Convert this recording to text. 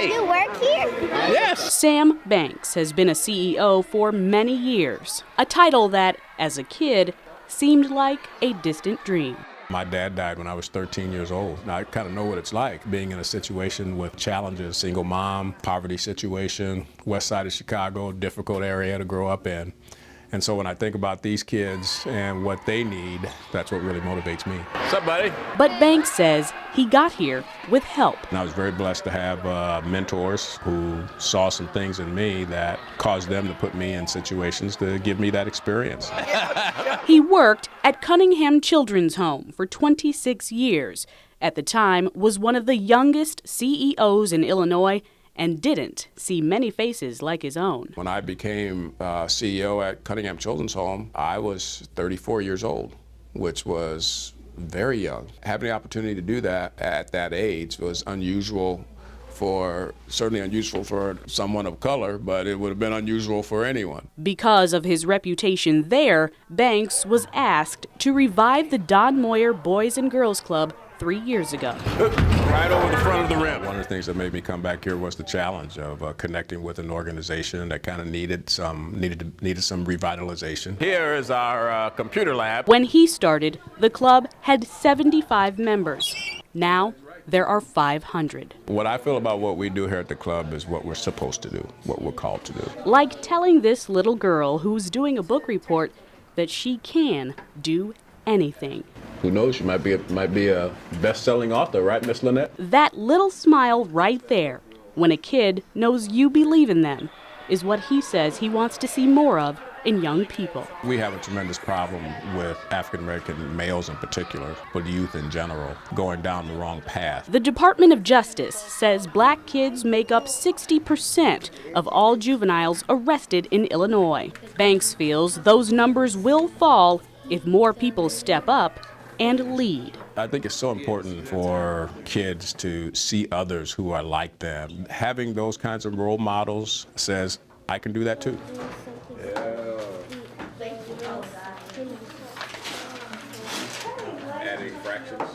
Hi. You work here? Yes. Sam Banks has been a CEO for many years, a title that, as a kid, seemed like a distant dream. My dad died when I was 13 years old. Now, I kind of know what it's like being in a situation with challenges, single mom, poverty situation, west side of Chicago, difficult area to grow up in. And so when I think about these kids and what they need, that's what really motivates me. What's up, buddy? But Banks says he got here with help. And I was very blessed to have mentors who saw some things in me that caused them to put me in situations to give me that experience. He worked at Cunningham Children's Home for 26 years. At the time, was one of the youngest CEOs in Illinois and didn't see many faces like his own. When I became CEO at Cunningham Children's Home, I was 34 years old, which was very young. Having the opportunity to do that at that age was unusual certainly unusual for someone of color, but it would have been unusual for anyone. Because of his reputation there, Banks was asked to revive the Don Moyer Boys and Girls Club 3 years ago. Right over the front of the rim. One of the things that made me come back here was the challenge of connecting with an organization that kind of needed some revitalization. Here is our computer lab. When he started, the club had 75 members. Now, there are 500. What I feel about what we do here at the club is what we're supposed to do, what we're called to do. Like telling this little girl who's doing a book report that she can do anything. Who knows, she might be a best-selling author, right, Miss Lynette? That little smile right there, when a kid knows you believe in them, is what he says he wants to see more of in young people. We have a tremendous problem with African-American males in particular, but youth in general, going down the wrong path. The Department of Justice says black kids make up 60% of all juveniles arrested in Illinois. Banks feels those numbers will fall if more people step up and lead. I think it's so important for kids to see others who are like them. Having those kinds of role models says, I can do that too. Adding fractions.